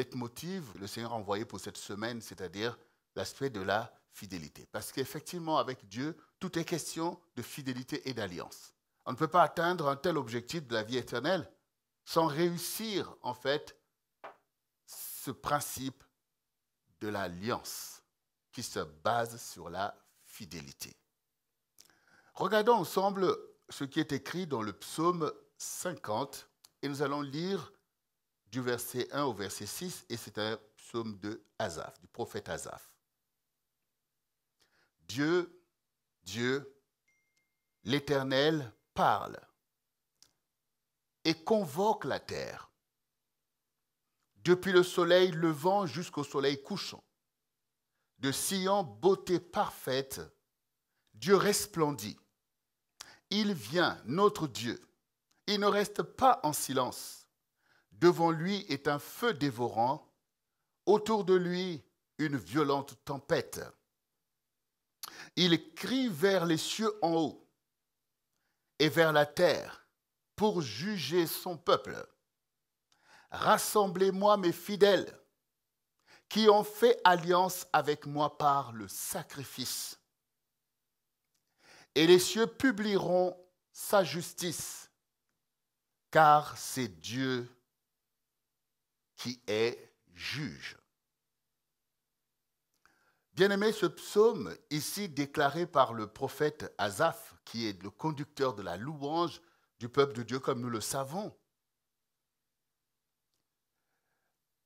leitmotiv que le Seigneur a envoyé pour cette semaine, c'est-à-dire l'aspect de la fidélité. Parce qu'effectivement, avec Dieu, tout est question de fidélité et d'alliance. On ne peut pas atteindre un tel objectif de la vie éternelle sans réussir, en fait, ce principe de l'alliance qui se base sur la fidélité. Regardons ensemble ce qui est écrit dans le psaume 50 et nous allons lire du verset 1 au verset 6 et c'est un psaume de Asaph, du prophète Asaph. Dieu, l'Éternel parle et convoque la terre, depuis le soleil levant jusqu'au soleil couchant. De Sion, beauté parfaite, Dieu resplendit. Il vient, notre Dieu. Il ne reste pas en silence. Devant lui est un feu dévorant. Autour de lui, une violente tempête. Il crie vers les cieux en haut et vers la terre pour juger son peuple. Rassemblez-moi mes fidèles qui ont fait alliance avec moi par le sacrifice. Et les cieux publieront sa justice, car c'est Dieu qui est juge. Bien-aimé, ce psaume, ici déclaré par le prophète Asaph, qui est le conducteur de la louange du peuple de Dieu, comme nous le savons,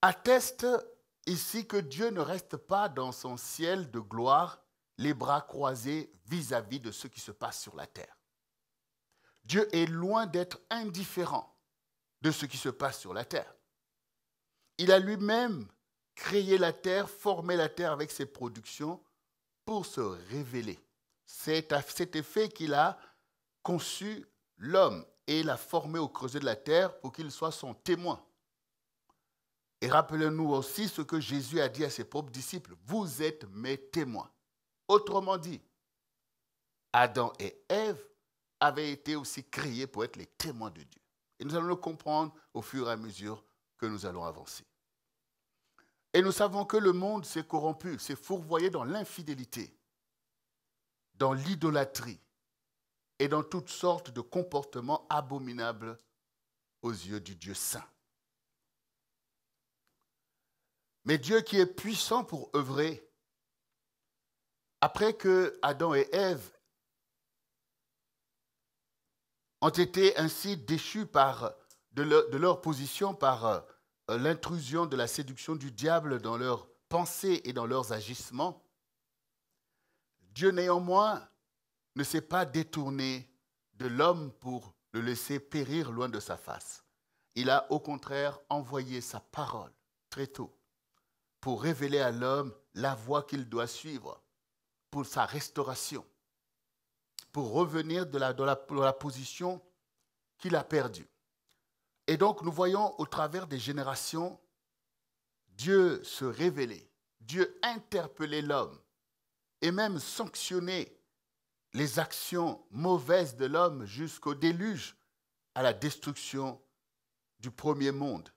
atteste ici que Dieu ne reste pas dans son ciel de gloire, les bras croisés vis-à-vis de ce qui se passe sur la terre. Dieu est loin d'être indifférent de ce qui se passe sur la terre. Il a lui-même créé la terre, formé la terre avec ses productions pour se révéler. C'est à cet effet qu'il a conçu l'homme et l'a formé au creuset de la terre pour qu'il soit son témoin. Et rappelez-nous aussi ce que Jésus a dit à ses propres disciples. Vous êtes mes témoins. Autrement dit, Adam et Ève avaient été aussi créés pour être les témoins de Dieu. Et nous allons le comprendre au fur et à mesure que nous allons avancer. Et nous savons que le monde s'est corrompu, s'est fourvoyé dans l'infidélité, dans l'idolâtrie et dans toutes sortes de comportements abominables aux yeux du Dieu saint. Mais Dieu qui est puissant pour œuvrer, après que Adam et Ève ont été ainsi déchus de leur position par l'intrusion de la séduction du diable dans leurs pensées et dans leurs agissements, Dieu néanmoins ne s'est pas détourné de l'homme pour le laisser périr loin de sa face. Il a au contraire envoyé sa parole très tôt pour révéler à l'homme la voie qu'il doit suivre pour sa restauration, pour revenir de la position qu'il a perdue. Et donc nous voyons au travers des générations Dieu se révéler, Dieu interpeller l'homme et même sanctionner les actions mauvaises de l'homme jusqu'au déluge, à la destruction du premier monde.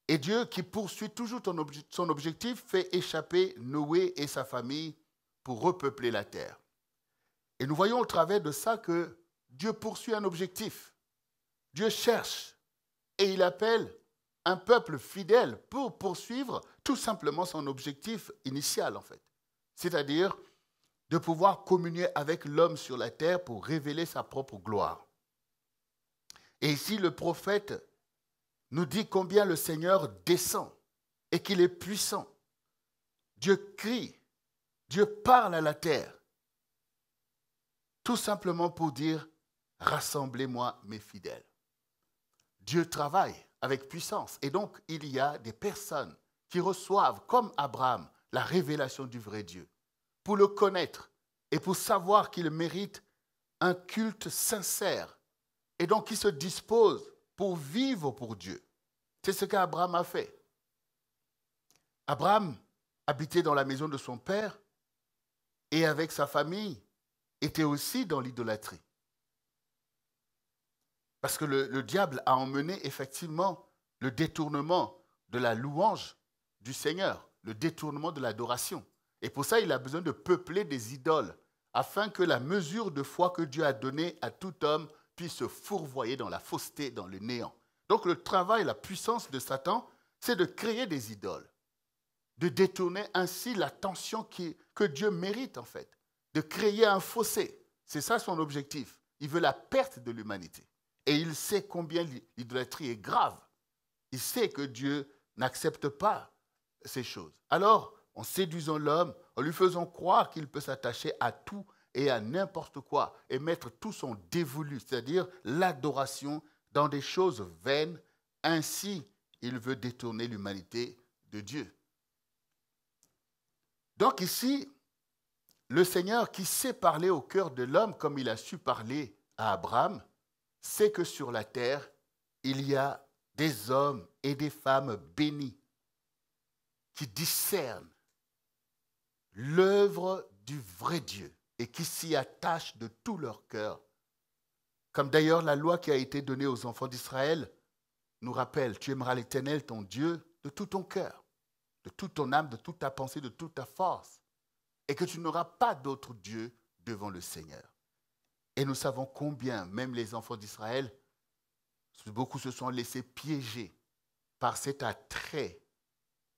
Et Dieu, qui poursuit toujours son objectif, fait échapper Noé et sa famille pour repeupler la terre. Et nous voyons au travers de ça que Dieu poursuit un objectif. Dieu cherche et il appelle un peuple fidèle pour poursuivre tout simplement son objectif initial, en fait. C'est-à-dire de pouvoir communier avec l'homme sur la terre pour révéler sa propre gloire. Et ici, le prophète nous dit combien le Seigneur descend et qu'il est puissant. Dieu crie, Dieu parle à la terre, tout simplement pour dire « Rassemblez-moi mes fidèles ». Dieu travaille avec puissance et donc il y a des personnes qui reçoivent, comme Abraham, la révélation du vrai Dieu, pour le connaître et pour savoir qu'il mérite un culte sincère et donc qui se disposent pour vivre pour Dieu. C'est ce qu'Abraham a fait. Abraham habitait dans la maison de son père et avec sa famille était aussi dans l'idolâtrie. Parce que le diable a emmené effectivement le détournement de la louange du Seigneur, le détournement de l'adoration. Et pour ça, il a besoin de peupler des idoles, afin que la mesure de foi que Dieu a donnée à tout homme puisse se fourvoyer dans la fausseté, dans le néant. Donc le travail, la puissance de Satan, c'est de créer des idoles, de détourner ainsi l'attention que Dieu mérite en fait, de créer un fossé. C'est ça son objectif. Il veut la perte de l'humanité. Et il sait combien l'idolâtrie est grave. Il sait que Dieu n'accepte pas ces choses. Alors, en séduisant l'homme, en lui faisant croire qu'il peut s'attacher à tout et à n'importe quoi et mettre tout son dévolu, c'est-à-dire l'adoration, dans des choses vaines, ainsi il veut détourner l'humanité de Dieu. Donc ici, le Seigneur qui sait parler au cœur de l'homme comme il a su parler à Abraham, sait que sur la terre, il y a des hommes et des femmes bénis qui discernent l'œuvre du vrai Dieu et qui s'y attachent de tout leur cœur. Comme d'ailleurs la loi qui a été donnée aux enfants d'Israël nous rappelle, tu aimeras l'Éternel, ton Dieu, de tout ton cœur, de toute ton âme, de toute ta pensée, de toute ta force, et que tu n'auras pas d'autre Dieu devant le Seigneur. Et nous savons combien, même les enfants d'Israël, beaucoup se sont laissés piéger par cet attrait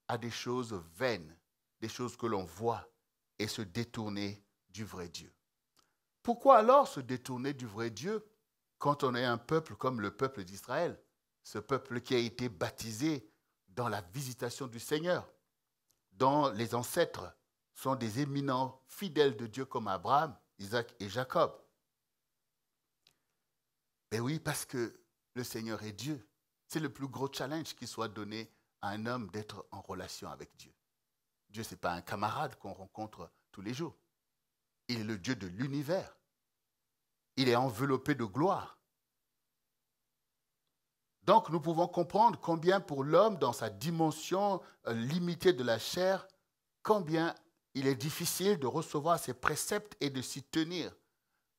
à des choses vaines, des choses que l'on voit, et se détourner du vrai Dieu. Pourquoi alors se détourner du vrai Dieu quand on est un peuple comme le peuple d'Israël, ce peuple qui a été baptisé dans la visitation du Seigneur, dont les ancêtres sont des éminents fidèles de Dieu comme Abraham, Isaac et Jacob? Ben oui, parce que le Seigneur est Dieu. C'est le plus gros challenge qui soit donné à un homme d'être en relation avec Dieu. Dieu, ce n'est pas un camarade qu'on rencontre tous les jours. Il est le Dieu de l'univers. Il est enveloppé de gloire. Donc nous pouvons comprendre combien pour l'homme, dans sa dimension limitée de la chair, combien il est difficile de recevoir ses préceptes et de s'y tenir.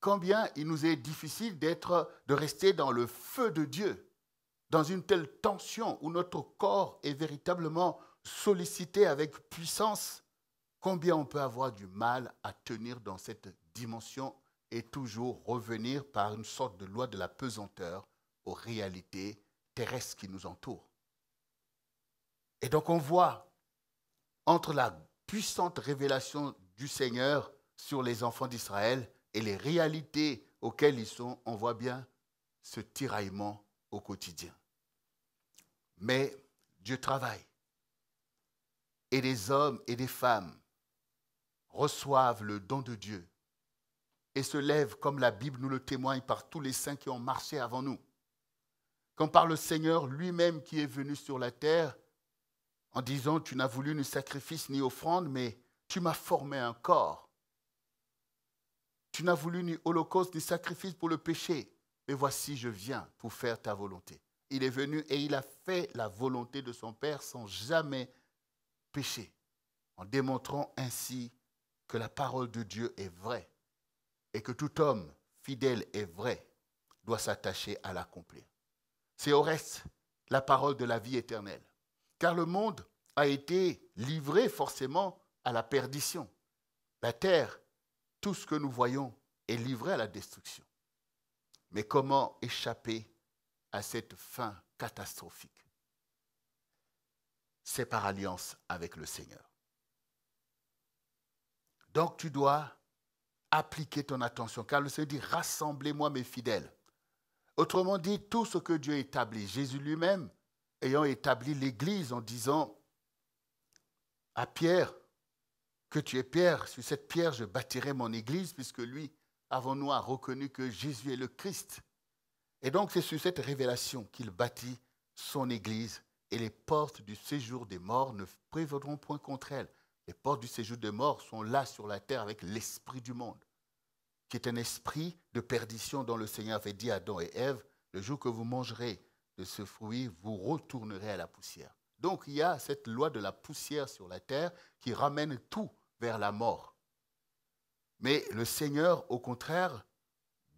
Combien il nous est difficile de rester dans le feu de Dieu, dans une telle tension où notre corps est véritablement sollicité avec puissance. Combien on peut avoir du mal à tenir dans cette dimension et toujours revenir par une sorte de loi de la pesanteur aux réalités terrestres qui nous entourent. Et donc on voit entre la puissante révélation du Seigneur sur les enfants d'Israël et les réalités auxquelles ils sont, on voit bien ce tiraillement au quotidien. Mais Dieu travaille. Et des hommes et des femmes reçoivent le don de Dieu et se lèvent, comme la Bible nous le témoigne, par tous les saints qui ont marché avant nous. Comme par le Seigneur lui-même qui est venu sur la terre en disant, tu n'as voulu ni sacrifice ni offrande, mais tu m'as formé un corps. Tu n'as voulu ni holocauste ni sacrifice pour le péché, mais voici, je viens pour faire ta volonté. Il est venu et il a fait la volonté de son Père sans jamais pécher, en démontrant ainsi que la parole de Dieu est vraie et que tout homme fidèle et vrai doit s'attacher à l'accomplir. C'est au reste la parole de la vie éternelle, car le monde a été livré forcément à la perdition. La terre, tout ce que nous voyons, est livré à la destruction. Mais comment échapper à cette fin catastrophique? C'est par alliance avec le Seigneur. Donc tu dois appliquer ton attention, car le Seigneur dit, rassemblez-moi mes fidèles. Autrement dit, tout ce que Dieu établit, Jésus lui-même ayant établi l'Église en disant à Pierre, que tu es Pierre, sur cette pierre je bâtirai mon Église, puisque lui, avant nous, a reconnu que Jésus est le Christ. Et donc c'est sur cette révélation qu'il bâtit son Église, et les portes du séjour des morts ne prévaudront point contre elle. Les portes du séjour des morts sont là sur la terre avec l'esprit du monde, qui est un esprit de perdition dont le Seigneur avait dit à Adam et Ève, le jour que vous mangerez de ce fruit, vous retournerez à la poussière. Donc il y a cette loi de la poussière sur la terre qui ramène tout vers la mort. Mais le Seigneur, au contraire,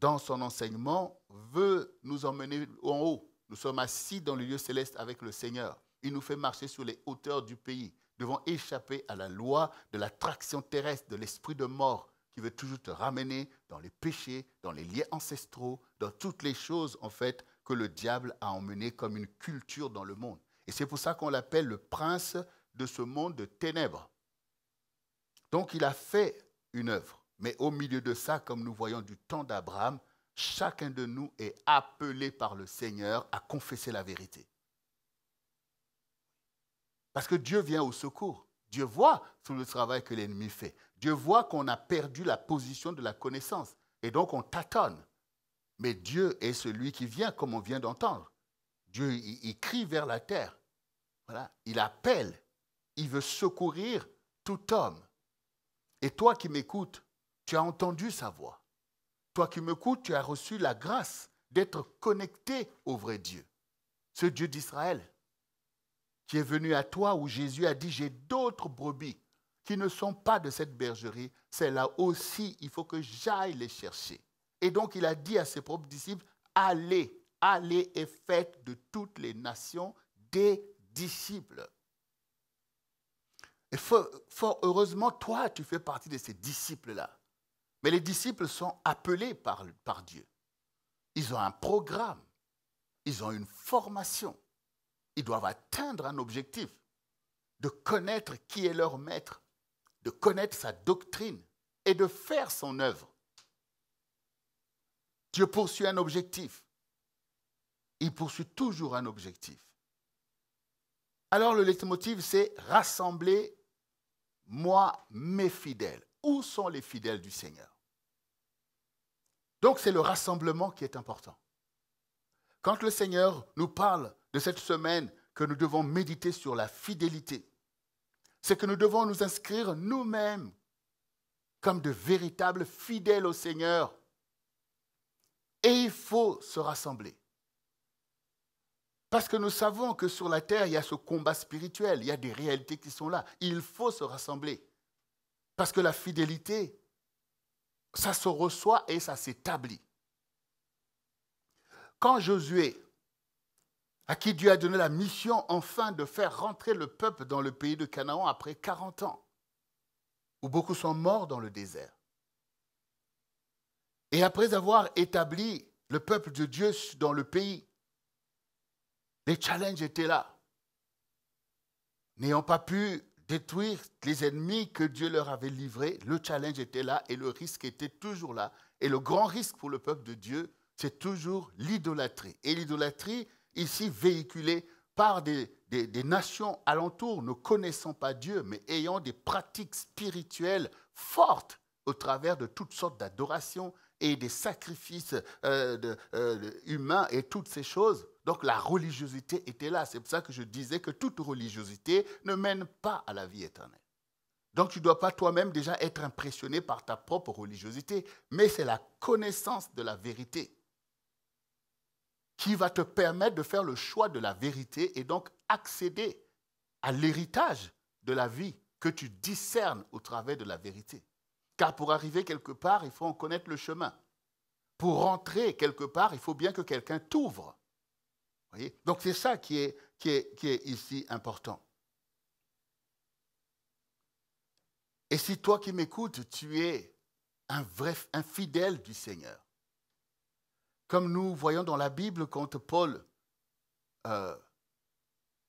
dans son enseignement, veut nous emmener en haut, Nous sommes assis dans le lieu céleste avec le Seigneur. Il nous fait marcher sur les hauteurs du pays. Nous devons échapper à la loi de l'attraction terrestre, de l'esprit de mort qui veut toujours te ramener dans les péchés, dans les liens ancestraux, dans toutes les choses, en fait, que le diable a emmenées comme une culture dans le monde. Et c'est pour ça qu'on l'appelle le prince de ce monde de ténèbres. Donc, il a fait une œuvre. Mais au milieu de ça, comme nous voyons du temps d'Abraham, chacun de nous est appelé par le Seigneur à confesser la vérité. Parce que Dieu vient au secours. Dieu voit tout le travail que l'ennemi fait. Dieu voit qu'on a perdu la position de la connaissance. Et donc, on tâtonne. Mais Dieu est celui qui vient, comme on vient d'entendre. Dieu, il crie vers la terre. Voilà. Il appelle. Il veut secourir tout homme. Et toi qui m'écoutes, tu as entendu sa voix. Toi qui m'écoutes, tu as reçu la grâce d'être connecté au vrai Dieu. Ce Dieu d'Israël qui est venu à toi où Jésus a dit, j'ai d'autres brebis qui ne sont pas de cette bergerie. C'est là aussi, il faut que j'aille les chercher. Et donc il a dit à ses propres disciples, allez, allez et faites de toutes les nations des disciples. Et fort heureusement, toi, tu fais partie de ces disciples-là. Mais les disciples sont appelés par Dieu. Ils ont un programme. Ils ont une formation. Ils doivent atteindre un objectif. De connaître qui est leur maître. De connaître sa doctrine. Et de faire son œuvre. Dieu poursuit un objectif. Il poursuit toujours un objectif. Alors le leitmotiv, c'est rassembler moi, mes fidèles. Où sont les fidèles du Seigneur? Donc, c'est le rassemblement qui est important. Quand le Seigneur nous parle de cette semaine que nous devons méditer sur la fidélité, c'est que nous devons nous inscrire nous-mêmes comme de véritables fidèles au Seigneur. Et il faut se rassembler. Parce que nous savons que sur la terre, il y a ce combat spirituel, il y a des réalités qui sont là. Il faut se rassembler. Parce que la fidélité, ça se reçoit et ça s'établit. Quand Josué, à qui Dieu a donné la mission enfin de faire rentrer le peuple dans le pays de Canaan après 40 ans, où beaucoup sont morts dans le désert, et après avoir établi le peuple de Dieu dans le pays, les challenges étaient là. N'ayant pas pu détruire les ennemis que Dieu leur avait livrés, le challenge était là et le risque était toujours là. Et le grand risque pour le peuple de Dieu, c'est toujours l'idolâtrie. Et l'idolâtrie, ici véhiculée par des nations alentours, ne connaissant pas Dieu, mais ayant des pratiques spirituelles fortes au travers de toutes sortes d'adorations et des sacrifices humains et toutes ces choses. Donc la religiosité était là. C'est pour ça que je disais que toute religiosité ne mène pas à la vie éternelle. Donc tu ne dois pas toi-même déjà être impressionné par ta propre religiosité, mais c'est la connaissance de la vérité qui va te permettre de faire le choix de la vérité et donc accéder à l'héritage de la vie que tu discernes au travers de la vérité. Car pour arriver quelque part, il faut en connaître le chemin. Pour rentrer quelque part, il faut bien que quelqu'un t'ouvre. Voyez? Donc c'est ça qui est ici important. Et si toi qui m'écoutes, tu es un fidèle du Seigneur, comme nous voyons dans la Bible quand Paul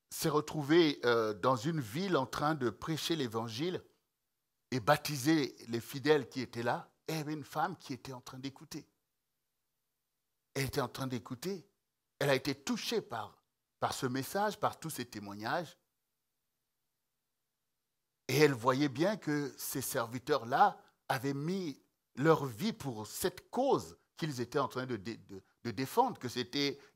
s'est retrouvé dans une ville en train de prêcher l'évangile et baptiser les fidèles qui étaient là, il y avait une femme qui était en train d'écouter. Elle était en train d'écouter. Elle a été touchée par ce message, par tous ces témoignages. Et elle voyait bien que ces serviteurs-là avaient mis leur vie pour cette cause qu'ils étaient en train de défendre, que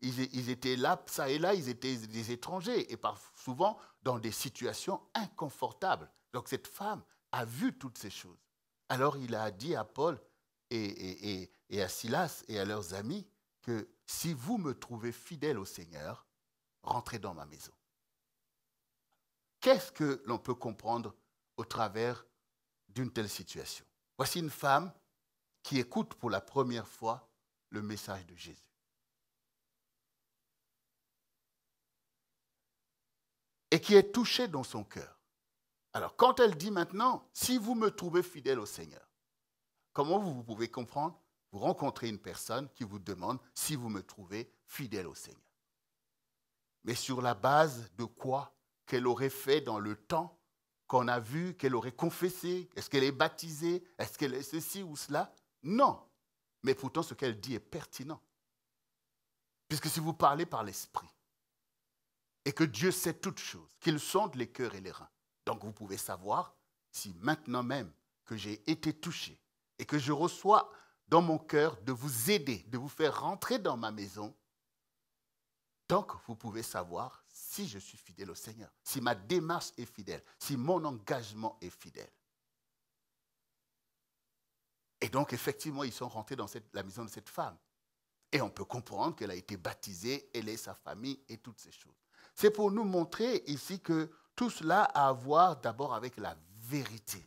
ils étaient là, ça et là, ils étaient des étrangers, et souvent dans des situations inconfortables. Donc cette femme a vu toutes ces choses. Alors il a dit à Paul et à Silas et à leurs amis que si vous me trouvez fidèle au Seigneur, rentrez dans ma maison. Qu'est-ce que l'on peut comprendre au travers d'une telle situation? Voici une femme qui écoute pour la première fois le message de Jésus. et qui est touché dans son cœur. Alors, quand elle dit maintenant, si vous me trouvez fidèle au Seigneur, comment vous pouvez comprendre? Vous rencontrez une personne qui vous demande si vous me trouvez fidèle au Seigneur. Mais sur la base de quoi qu'elle aurait fait dans le temps qu'on a vu, qu'elle aurait confessé? Est-ce qu'elle est baptisée? Est-ce qu'elle est ceci ou cela? Non. Mais pourtant, ce qu'elle dit est pertinent. Puisque si vous parlez par l'Esprit, et que Dieu sait toutes choses, qu'il sonde les cœurs et les reins, donc vous pouvez savoir si maintenant même que j'ai été touché et que je reçois dans mon cœur de vous aider, de vous faire rentrer dans ma maison, donc vous pouvez savoir si je suis fidèle au Seigneur, si ma démarche est fidèle, si mon engagement est fidèle. Et donc effectivement, ils sont rentrés dans la maison de cette femme. Et on peut comprendre qu'elle a été baptisée, elle et sa famille et toutes ces choses. C'est pour nous montrer ici que tout cela a à voir d'abord avec la vérité.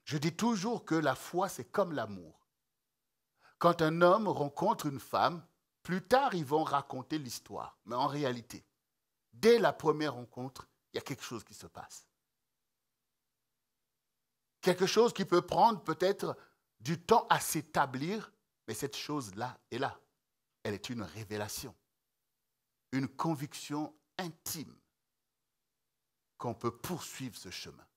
Je dis toujours que la foi, c'est comme l'amour. Quand un homme rencontre une femme, plus tard, ils vont raconter l'histoire. Mais en réalité, dès la première rencontre, il y a quelque chose qui se passe. Quelque chose qui peut prendre peut-être du temps à s'établir, mais cette chose-là est là. Elle est une révélation, une conviction intime qu'on peut poursuivre ce chemin.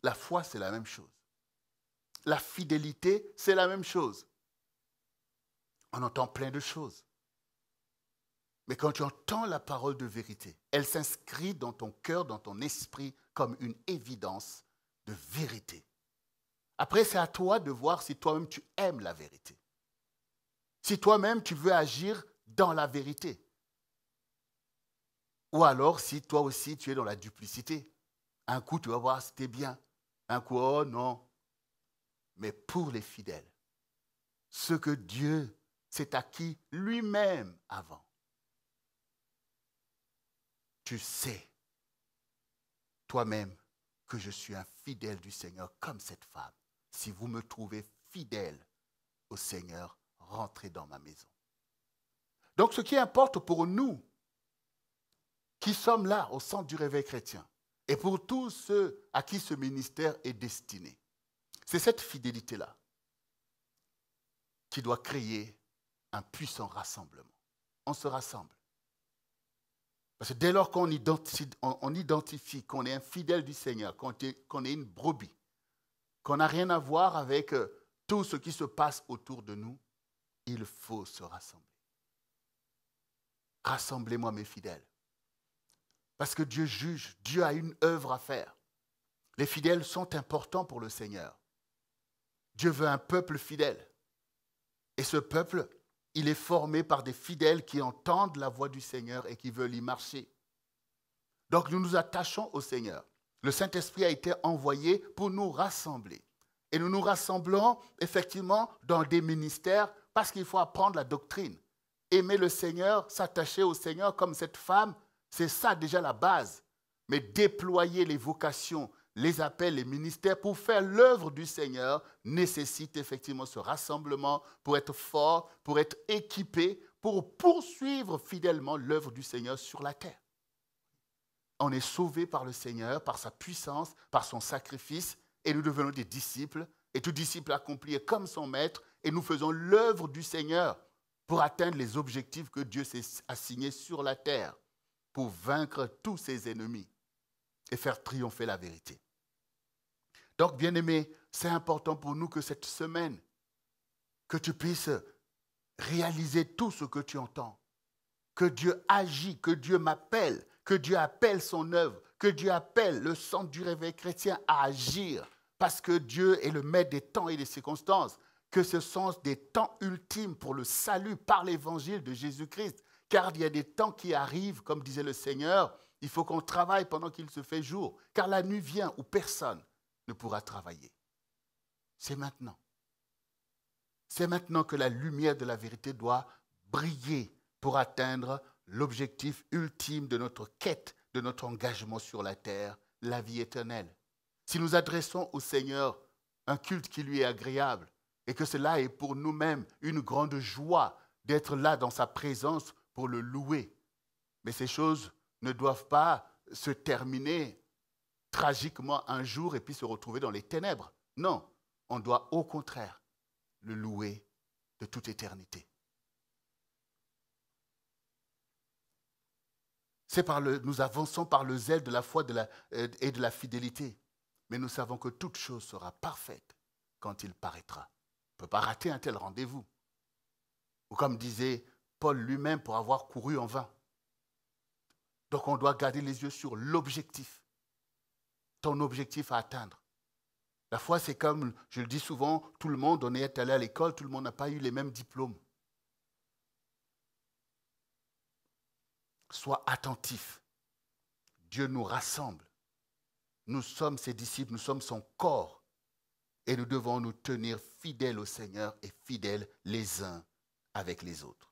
La foi, c'est la même chose. La fidélité, c'est la même chose. On entend plein de choses. Mais quand tu entends la parole de vérité, elle s'inscrit dans ton cœur, dans ton esprit, comme une évidence de vérité. Après, c'est à toi de voir si toi-même tu aimes la vérité. Si toi-même tu veux agir dans la vérité. Ou alors si toi aussi tu es dans la duplicité. Un coup tu vas voir c'était bien. Un coup, oh non. Mais pour les fidèles, ce que Dieu s'est acquis lui-même avant. Tu sais toi-même que je suis un fidèle du Seigneur comme cette femme. Si vous me trouvez fidèle au Seigneur, rentrez dans ma maison. Donc ce qui importe pour nous, qui sommes là au centre du réveil chrétien, et pour tous ceux à qui ce ministère est destiné, c'est cette fidélité-là qui doit créer un puissant rassemblement. On se rassemble. Parce que dès lors qu'on identifie qu'on est un fidèle du Seigneur, qu'on est une brebis, qu'on n'a rien à voir avec tout ce qui se passe autour de nous, il faut se rassembler. Rassemblez-moi mes fidèles. Parce que Dieu juge, Dieu a une œuvre à faire. Les fidèles sont importants pour le Seigneur. Dieu veut un peuple fidèle. Et ce peuple, il est formé par des fidèles qui entendent la voix du Seigneur et qui veulent y marcher. Donc nous nous attachons au Seigneur. Le Saint-Esprit a été envoyé pour nous rassembler. Et nous nous rassemblons effectivement dans des ministères parce qu'il faut apprendre la doctrine. Aimer le Seigneur, s'attacher au Seigneur comme cette femme, c'est ça déjà la base. Mais déployer les vocations, les appels, les ministères pour faire l'œuvre du Seigneur nécessite effectivement ce rassemblement pour être fort, pour être équipé, pour poursuivre fidèlement l'œuvre du Seigneur sur la terre. On est sauvé par le Seigneur, par sa puissance, par son sacrifice, et nous devenons des disciples, et tout disciple accompli est comme son maître, et nous faisons l'œuvre du Seigneur pour atteindre les objectifs que Dieu s'est assignés sur la terre, pour vaincre tous ses ennemis et faire triompher la vérité. Donc, bien-aimés, c'est important pour nous que cette semaine, que tu puisses réaliser tout ce que tu entends, que Dieu agit, que Dieu m'appelle, que Dieu appelle son œuvre, que Dieu appelle le centre du réveil chrétien à agir, parce que Dieu est le maître des temps et des circonstances, que ce sont des temps ultimes pour le salut par l'évangile de Jésus-Christ, car il y a des temps qui arrivent, comme disait le Seigneur, il faut qu'on travaille pendant qu'il se fait jour, car la nuit vient où personne ne pourra travailler. C'est maintenant. C'est maintenant que la lumière de la vérité doit briller pour atteindre l'objectif ultime de notre quête, de notre engagement sur la terre, la vie éternelle. Si nous adressons au Seigneur un culte qui lui est agréable et que cela est pour nous-mêmes une grande joie d'être là dans sa présence pour le louer, mais ces choses ne doivent pas se terminer tragiquement un jour et puis se retrouver dans les ténèbres. Non, on doit au contraire le louer de toute éternité. Nous avançons par le zèle de la foi et de la fidélité, mais nous savons que toute chose sera parfaite quand il paraîtra. On ne peut pas rater un tel rendez-vous. Ou comme disait Paul lui-même, pour avoir couru en vain. Donc on doit garder les yeux sur l'objectif, ton objectif à atteindre. La foi, c'est comme, je le dis souvent, tout le monde, on est allé à l'école, tout le monde n'a pas eu les mêmes diplômes. Sois attentif. Dieu nous rassemble. Nous sommes ses disciples, nous sommes son corps. Et nous devons nous tenir fidèles au Seigneur et fidèles les uns avec les autres.